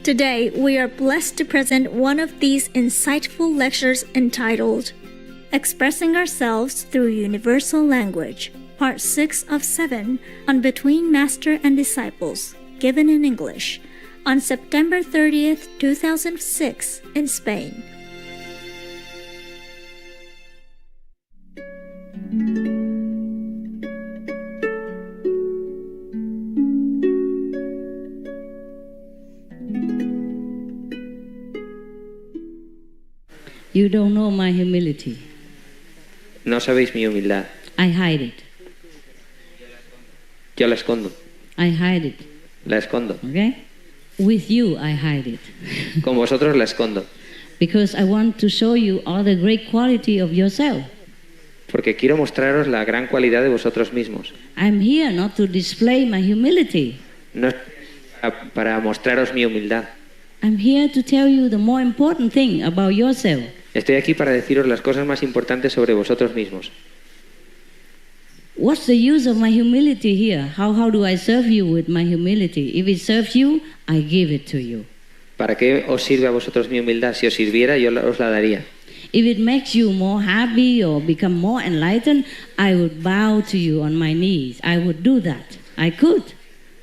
Today, we are blessed to present one of these insightful lectures entitled Expressing Ourselves Through Universal Language, Part 6 of 7 on Between Master and Disciples, given in English, on September 30th, 2006 in Spain. You don't know my humility. No sabéis mi humildad. I hide it. Yo la escondo. I hide it. La escondo. Okay? With you, I hide it. Con vosotros la escondo. Because I want to show you all the great quality of yourself. Porque quiero mostraros la gran cualidad de vosotros mismos. I'm here not to display my humility. No es para mostraros mi humildad. I'm here to tell you the more important thing about yourself. Estoy aquí para deciros las cosas más importantes sobre vosotros mismos. What's the use of my humility here? How do I serve you with my humility? If it serves you, I give it to you. ¿Para qué os sirve a vosotros mi humildad? Si os sirviera, yo os la daría. If it makes you more happy or become more enlightened, I would bow to you on my knees. I would do that. I could.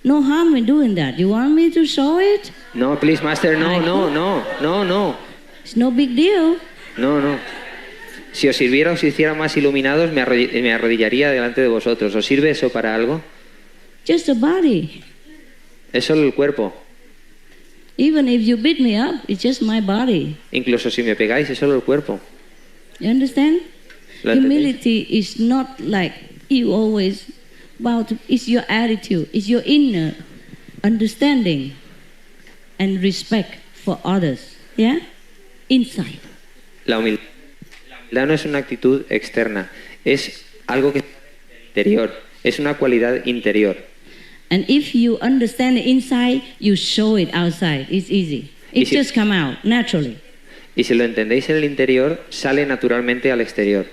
No harm in doing that. You want me to show it? No, please, master, no. It's no big deal. No. Si os sirviera, os hiciera más iluminados, me arrodillaría delante de vosotros. ¿Os sirve eso para algo? Just a body. Es solo el cuerpo. Even if you beat me up, it's just my body. Incluso si me pegáis, es solo el cuerpo. You understand? ¿Lo Humility is not like you always bow to. It's your attitude. It's your inner understanding and respect for others. Yeah? Inside. La humildad no es una actitud externa, es algo que es interior, es una cualidad interior. And if you understand it inside, you show it outside. It's easy. It just come out naturally. Y si lo entendéis en el interior, sale naturalmente al exterior.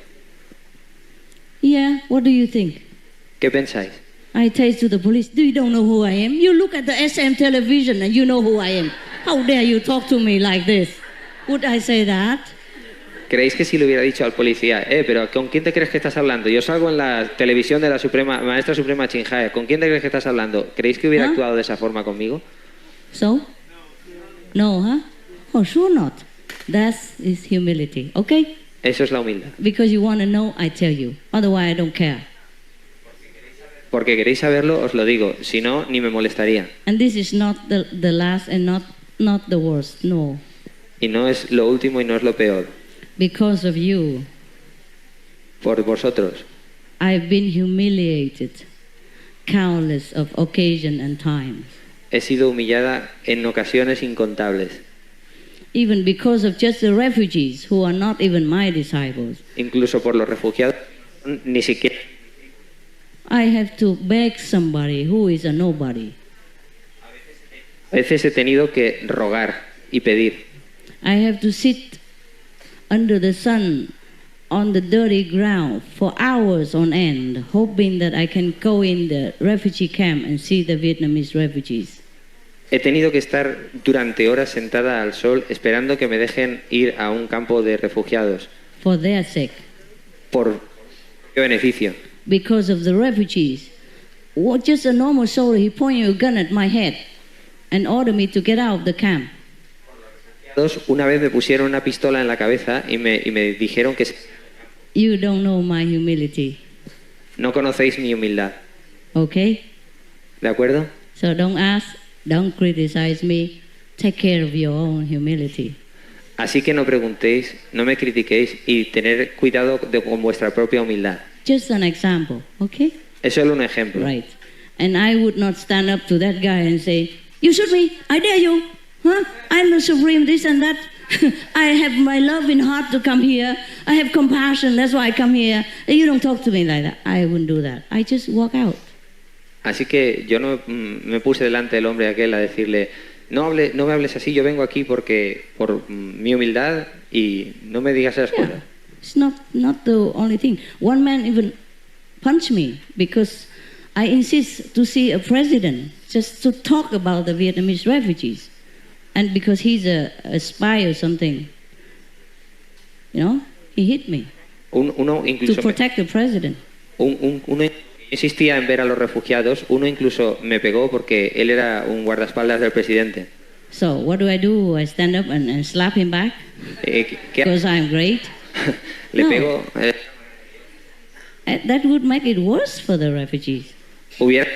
Yeah, what do you think? ¿Qué pensáis? I tell to the police, you don't know who I am? You look at the SM television and you know who I am. How dare you talk to me like this? Would I say that? ¿Creéis que si le hubiera dicho al policía, pero ¿con quién te crees que estás hablando? Yo salgo en la televisión de la Maestra Suprema Thanh, ¿con quién te crees que estás hablando? ¿Creéis que hubiera actuado de esa forma conmigo? So? No, huh? Oh, sure not. That is humility, okay? Eso es la humildad. Because you want to know, I tell you. Otherwise, I don't care. Porque queréis saberlo, os lo digo. Si no, ni me molestaría. And this is not the last and not the worst, no. Y no es lo último y no es lo peor. Because of you, por vosotros, I've been humiliated countless of occasion and times. He sido humillada en ocasiones incontables. Even because of just the refugees who are not even my disciples. Incluso por los refugiados, ni siquiera. I have to beg somebody who is a nobody. A veces he tenido que rogar y pedir. I have to sit under the sun on the dirty ground for hours on end, hoping that I can go in the refugee camp and see the Vietnamese refugees. He tenido que estar durante horas sentada al sol esperando que me dejen ir a un campo de refugiados. For their sake. Por qué beneficio. Because of the refugees. Just a normal soldier, he pointed a gun at my head and ordered me to get out of the camp. Una vez me pusieron una pistola en la cabeza y me dijeron que you don't know my humility. No conocéis mi humildad. Okay? ¿De acuerdo? So don't ask, don't criticize me. Take care of your own humility. Así que no preguntéis, no me critiquéis y tener cuidado con vuestra propia humildad. Just an example, okay? Es solo un ejemplo. Right. And I would not stand up to that guy and say, you shoot me, I dare you. Huh? I'm the supreme, this and that. I have my love in heart to come here. I have compassion, that's why I come here. You don't talk to me like that. I wouldn't do that. I just walk out. Así que yo no me puse delante del hombre aquel a decirle, no me hables así, yo vengo aquí por mi humildad y no me digas esas cosas. It's not the only thing. One man even punched me because I insist to see a president just to talk about the Vietnamese refugees. And because he's a spy or something, he hit me Uno to incluso protect the president. uno insistía en ver a los refugiados. Uno incluso me pegó porque él era un guardaespaldas del presidente. So what do? I stand up and slap him back ¿Qué because I'm great? le No. pego? That would make it worse for the refugees. Hubiera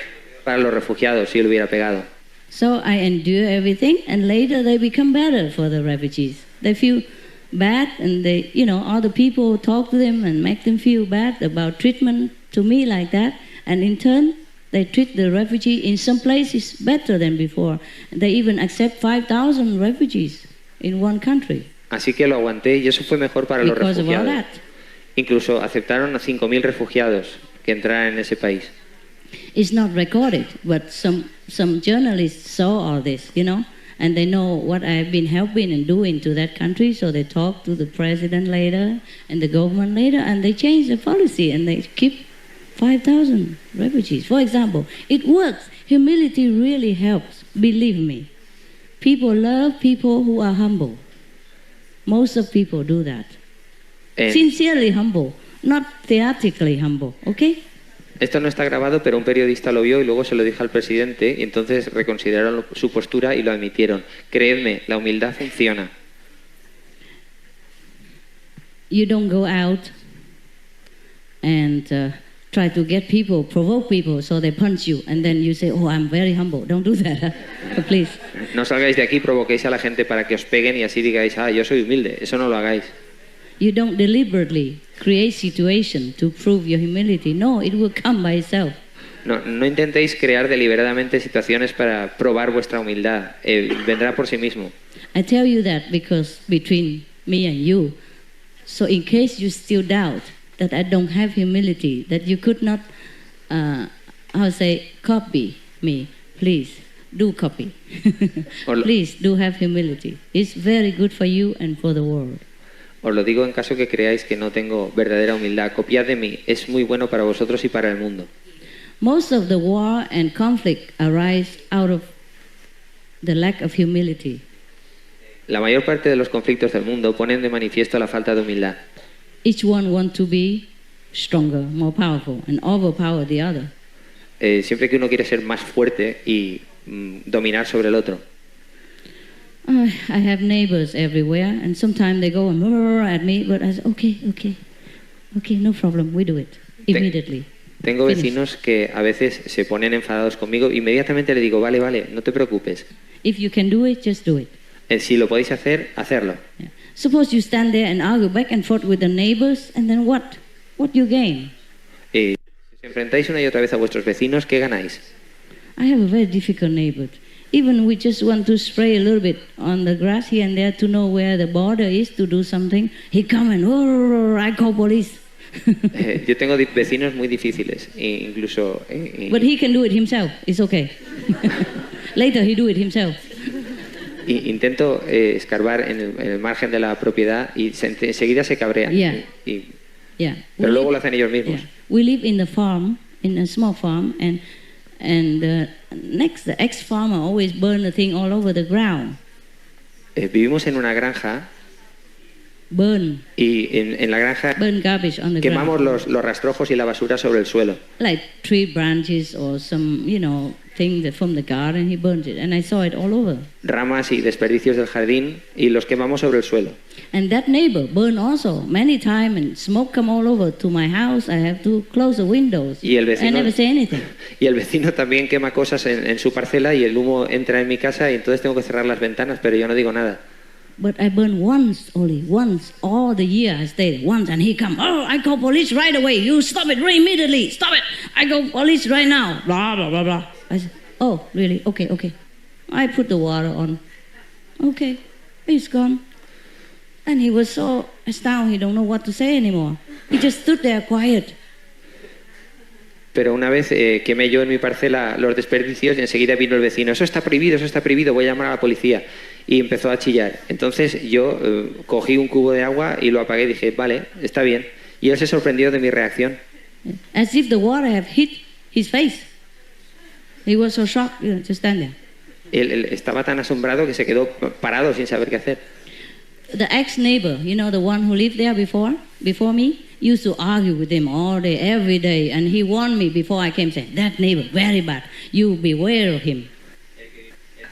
para los refugiados si lo hubiera pegado. So I endure everything, and later they become better for the refugees. They feel bad, and they, other people talk to them and make them feel bad about treatment to me like that, and in turn, they treat the refugee in some places better than before. They even accept 5,000 refugees in one country. Así que lo aguanté y eso fue mejor para los Because of all refugiados. that. Incluso aceptaron a 5.000 refugiados que entraran en ese país. It's not recorded, but some journalists saw all this, and they know what I've been helping and doing to that country, so they talk to the president later and the government later, and they change the policy and they keep 5,000 refugees. For example, it works. Humility really helps, believe me. People love people who are humble. Most of people do that. Sincerely humble, not theatrically humble, okay? Esto no está grabado, pero un periodista lo vio y luego se lo dijo al presidente y entonces reconsideraron su postura y lo admitieron. Creedme, la humildad funciona. You don't go out and try to get people, provoke people so they punch you, and then you say, oh, I'm very humble. Don't do that, please. No salgáis de aquí y provoquéis a la gente para que os peguen y así digáis, yo soy humilde. Eso no lo hagáis. You don't deliberately create situation to prove your humility. No, it will come by itself. No intentéis crear deliberadamente situaciones para probar vuestra humildad. Vendrá por sí mismo. I tell you that because between me and you, so in case you still doubt that I don't have humility, that you could not, copy me, please do copy. Please do have humility. It's very good for you and for the world. Os lo digo en caso que creáis que no tengo verdadera humildad. Copiad de mí. Es muy bueno para vosotros y para el mundo. Most of the war and conflict arise out of the lack of humility. La mayor parte de los conflictos del mundo ponen de manifiesto la falta de humildad. Each one wants to be stronger, more powerful, and overpower the other. Siempre que uno quiere ser más fuerte y dominar sobre el otro. I have neighbors everywhere, and sometimes they go and at me, but I say, okay, no problem, we do it immediately. Tengo vecinos que a veces se ponen enfadados conmigo. Inmediatamente le digo, vale, no te preocupes. If you can do it, just do it. Si lo podéis hacer, hacerlo. Yeah. Suppose you stand there and argue back and forth with the neighbors, and then what? What you gain? Si os enfrentáis una y otra vez a vuestros vecinos, ¿qué ganáis? I have a very difficult neighbor. Even we just want to spray a little bit on the grass here and there to know where the border is to do something. He come and, I call police. Yo tengo vecinos muy difíciles, incluso... But he can do it himself, it's okay. Later he do it himself. Intento escarbar en el margen de la propiedad y enseguida se cabrean. Yeah. Pero luego lo hacen ellos mismos. Yeah. We live in the farm, in a small farm, and the ex-farmer always burn the thing all over the ground. Vivimos en una granja. Burn. Y en la granja burn garbage on the quemamos ground. los rastrojos y la basura sobre el suelo. Like tree branches or some, thing that from the garden, he burns it. And I saw it all over. Ramas y desperdicios del jardín y los quemamos sobre el suelo. And that neighbor burned also many times, and smoke come all over to my house. I have to close the windows. Y el vecino, I never say anything. Y el vecino también quema cosas en su parcela y el humo entra en mi casa y entonces tengo que cerrar las ventanas, pero yo no digo nada. But I burned once, all the year I stayed once, and he come, I call police right away. You stop it right immediately. Stop it. I call police right now. Blah, blah, blah, blah. I said, oh, really? Okay. I put the water on. Okay, he's gone. And he was so astounded, he don't know what to say anymore. He just stood there quiet. Pero una vez quemé yo en mi parcela los desperdicios y enseguida vino el vecino. Eso está prohibido, voy a llamar a la policía. Y empezó a chillar. Entonces yo cogí un cubo de agua y lo apagué y dije, vale, está bien. Y él se sorprendió de mi reacción. As if the water had hit his face. He was so shocked to stand there. Él estaba tan asombrado que se quedó parado sin saber qué hacer. The ex-neighbor, you know, the one who lived there before me, used to argue with him all day, every day, and he warned me before I came, saying, that neighbor, very bad, you beware of him.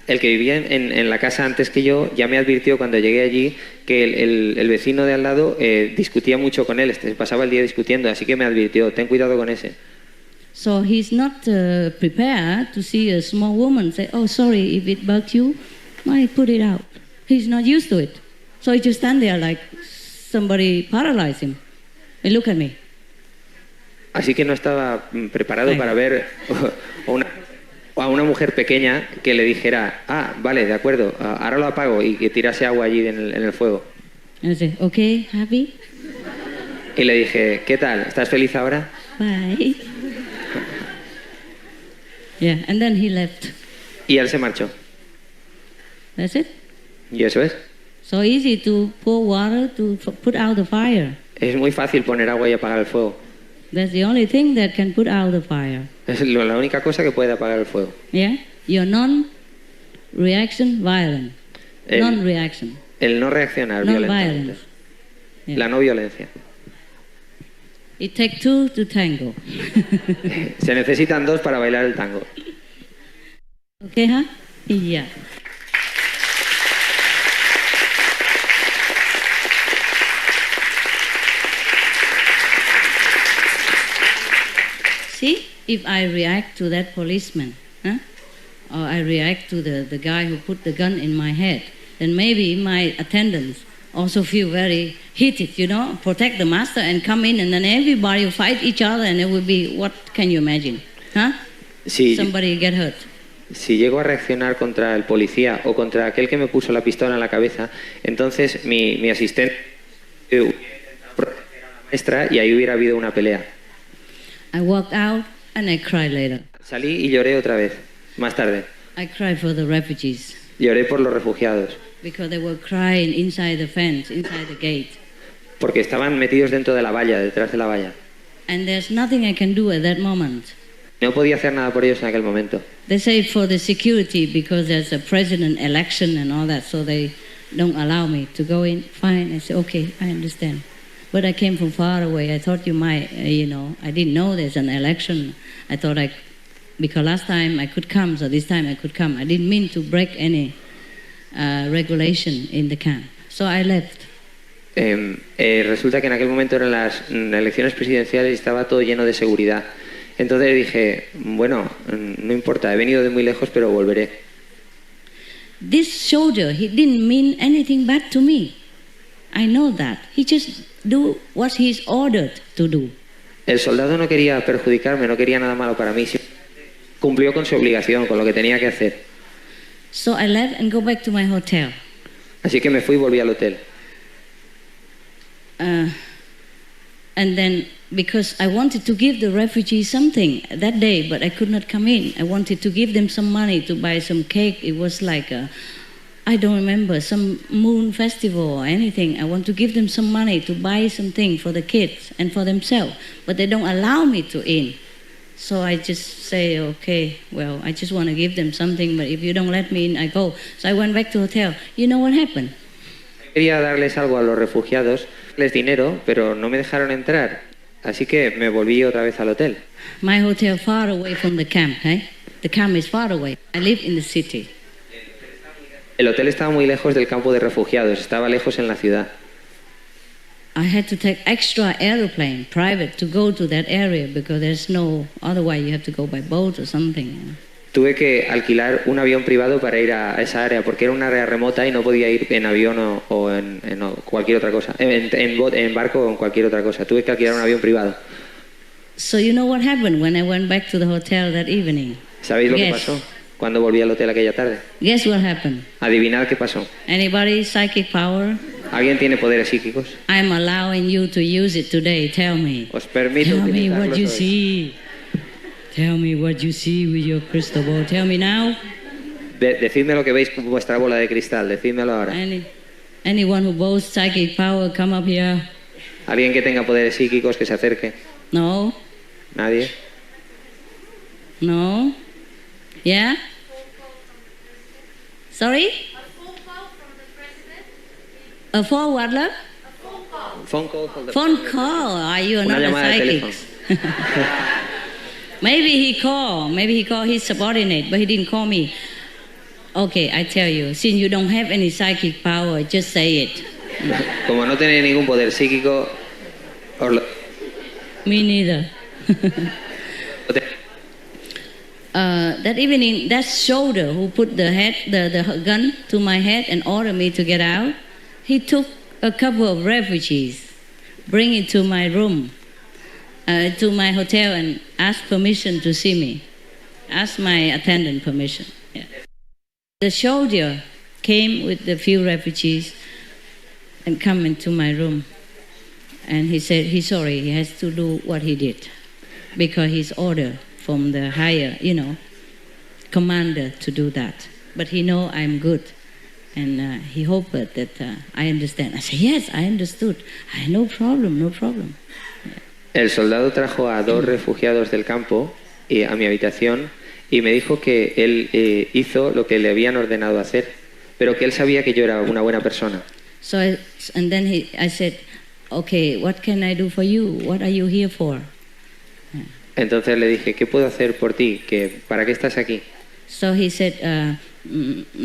El que vivía en la casa antes que yo ya me advirtió cuando llegué allí que el vecino de al lado discutía mucho con él, pasaba el día discutiendo, así que me advirtió, ten cuidado con ese. So he's not prepared to see a small woman say, oh, sorry, if it bugs you, I put it out. He's not used to it. So he just stand there like somebody paralyzed him. And look at me. Así que no estaba preparado para ver a una mujer pequeña que le dijera, vale, de acuerdo, ahora lo apago, y que tirase agua allí en el fuego. And I said, okay, happy? Y le dije, ¿qué tal? ¿Estás feliz ahora? Bye. Yeah, and then he left. Y él se marchó. That's it. Y eso es. So easy to pour water to put out the fire. Es muy fácil poner agua y apagar el fuego. That's the only thing that can put out the fire. Es la única cosa que puede apagar el fuego. Yeah? Your non-reaction violent. Non-reaction. El no reaccionar violentamente. Yeah. La no violencia. It takes two to tango. Se necesitan dos para bailar el tango. Okay, huh? Yeah. See, if I react to that policeman, or I react to the guy who put the gun in my head, then maybe my attendants also feel very heated, you know, protect the master and come in, and then everybody will fight each other, and it will be, what can you imagine? Sí. Somebody get hurt. Si llego a reaccionar contra el policía o contra aquel que me puso la pistola en la cabeza, entonces mi asistente proteger a la maestra y ahí hubiera habido una pelea. I walked out and I cried later. Salí y lloré otra vez, más tarde. I cried for the refugees. Lloré por los refugiados. Because they were crying inside the fence, inside the gate. Porque estaban metidos dentro de la valla, detrás de la valla. And there's nothing I can do at that moment. No podía hacer nada por ellos en aquel momento. They say for the security because there's a president election and all that, so they don't allow me to go in. Fine, I say, okay, I understand. But I came from far away. I thought you might, I didn't know there's an election. I thought because last time I could come, so this time I could come. I didn't mean to break any regulation in the camp. So I left. Resulta que en aquel momento eran las elecciones presidenciales y estaba todo lleno de seguridad. Entonces dije, bueno, no importa, he venido de muy lejos, pero volveré. This soldier, he didn't mean anything bad to me. I know that. He just do what he's ordered to do. El soldado no quería perjudicarme, no quería nada malo para mí. Cumplió con su obligación, con lo que tenía que hacer. So I left and go back to my hotel. Así que me fui y volví al hotel. And then, because I wanted to give the refugees something that day, but I could not come in. I wanted to give them some money to buy some cake. It was like I don't remember, some moon festival or anything. I want to give them some money to buy something for the kids and for themselves, but they don't allow me to in. So I just say, okay, well, I just want to give them something, but if you don't let me in, I go. So I went back to the hotel. You know what happened? Quería darles algo a los refugiados, darles dinero, pero no me dejaron entrar. Así que me volví otra vez al hotel. My hotel far away from the camp, eh? The camp is far away. I live in the city. El hotel estaba muy lejos del campo de refugiados, estaba lejos en la ciudad. I had to take extra airplane, private, to go to that area because there's no, otherwise you have to go by boat or something. You know? Tuve que alquilar un avión privado para ir a esa área porque era una área remota y no podía ir en avión o en cualquier otra cosa, en barco o en cualquier otra cosa. Tuve que alquilar un avión privado. So you know what happened when I went back to the hotel that evening? ¿Sabéis lo que pasó cuando volví al hotel aquella tarde? Guess what happened? Adivinad qué pasó. Anybody psychic power? ¿Alguien tiene poderes psíquicos? I'm allowing you to use it today. Tell me. Os permito Tell me utilizarlos what you hoy. see. Tell me what you see with your crystal ball. Tell me now. Decidme lo que veis con vuestra bola de cristal. Decídmelo ahora. Anyone who boasts psychic power, come up here. ¿Alguien que tenga poderes psíquicos que se acerque? No. ¿Nadie? No. Yeah? Sorry? A phone what, love? Phone call from the Phone call. Are you Una not a llamada de psychic? Maybe he called his subordinate, but he didn't call me. Okay, I tell you, since you don't have any psychic power, just say it. Como no tiene ningún poder psíquico, os lo... Me neither. That evening, that soldier who put the gun to my head and ordered me to get out, he took a couple of refugees, bring it to my room, to my hotel, and asked permission to see me. Asked my attendant permission. Yeah. The soldier came with the few refugees and come into my room. And he said he's sorry, he has to do what he did because he's ordered from the higher, commander to do that. But he know I'm good. And he hoped that I understand. I said, yes, I understood. No problem. Yeah. El soldado trajo a 2 refugiados del campo a mi habitación y me dijo que él hizo lo que le habían ordenado hacer, pero que él sabía que yo era una buena persona. So I said, okay, what can I do for you? What are you here for? Yeah. Entonces le dije, ¿qué puedo hacer por ti? ¿Para qué estás aquí? So he said,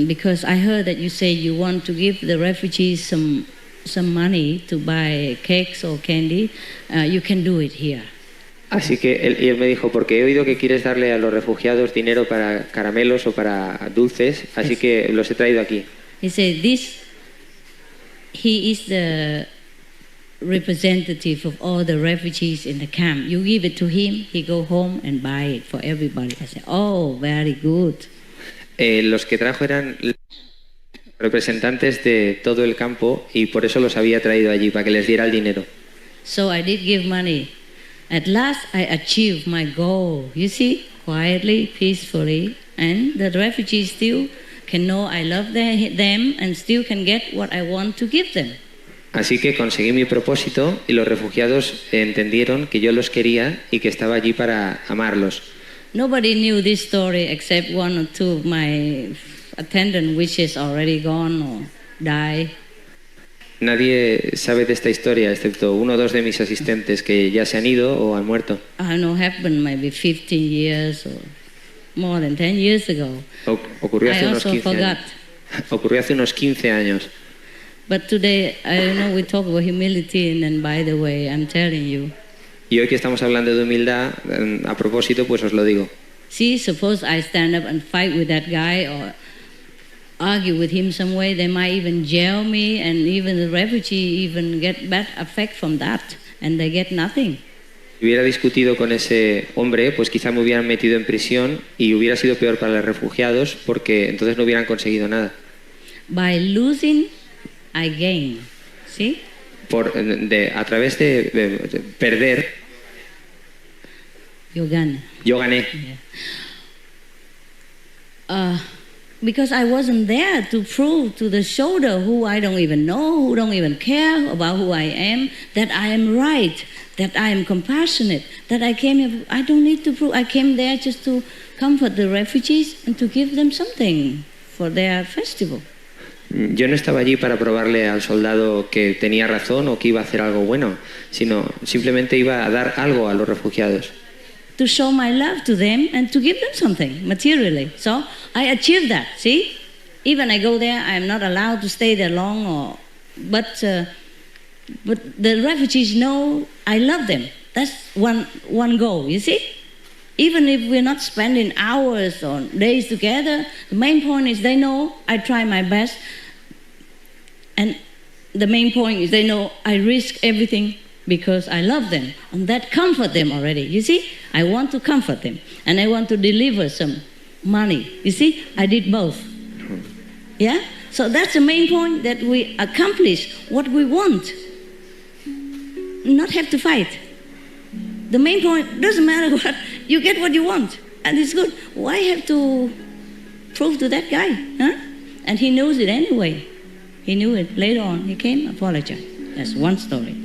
because I heard that you say you want to give the refugees some money to buy cakes or candy, you can do it here. Así que él me dijo, porque he oído que quieres darle a los refugiados dinero para caramelos o para dulces, así que los he traído aquí. He said, he is the representative of all the refugees in the camp. You give it to him, he go home and buy it for everybody. I said, oh, very good. Los que trajo eran representantes de todo el campo y por eso los había traído allí, para que les diera el dinero. So I did give money. At last I achieved my goal, you see, quietly, peacefully, and the refugees still can know I love them and still can get what I want to give them. Así que conseguí mi propósito y los refugiados entendieron que yo los quería y que estaba allí para amarlos. Nobody knew this story except 1 or 2 of my attendant, which is already gone or died. Nadie sabe de esta historia excepto 1 o 2 de mis asistentes que ya se han ido o han muerto. I know happened maybe 15 years or more than 10 years ago. Ocurrió hace I unos also 15 forgot. años. Ocurrió hace unos 15 años. But today, I know we talk about humility, and then by the way, I'm telling you. Y hoy que estamos hablando de humildad, a propósito, pues os lo digo. See, suppose I stand up and fight with that guy or argue with him some way, they might even jail me, and even the refugee even get bad effect from that, and they get nothing. Si hubiera discutido con ese hombre, pues quizá me hubieran metido en prisión y hubiera sido peor para los refugiados porque entonces no hubieran conseguido nada. By losing, I gain. See? A través de perder, You gain. yo gané. Yeah. Because I wasn't there to prove to the soldier who I don't even know, who don't even care about who I am, that I am right, that I am compassionate, that I came here, I don't need to prove, I came there just to comfort the refugees and to give them something for their festival. Yo no estaba allí para probarle al soldado que tenía razón o que iba a hacer algo bueno, sino simplemente iba a dar algo a los refugiados. To show my love to them and to give them something materially. So I achieved that, see? Even I go there, I'm not allowed to stay there long, but the refugees know I love them. That's one goal, you see? Even if we're not spending hours or days together, the main point is they know I try my best. And the main point is they know I risk everything because I love them. And that comfort them already. You see, I want to comfort them. And I want to deliver some money. You see, I did both. Yeah? So that's the main point, that we accomplish what we want. Not have to fight. The main point, doesn't matter what, you get what you want. And it's good. Why have to prove to that guy? Huh? And he knows it anyway. He knew it later on. He came, apologized. That's one story.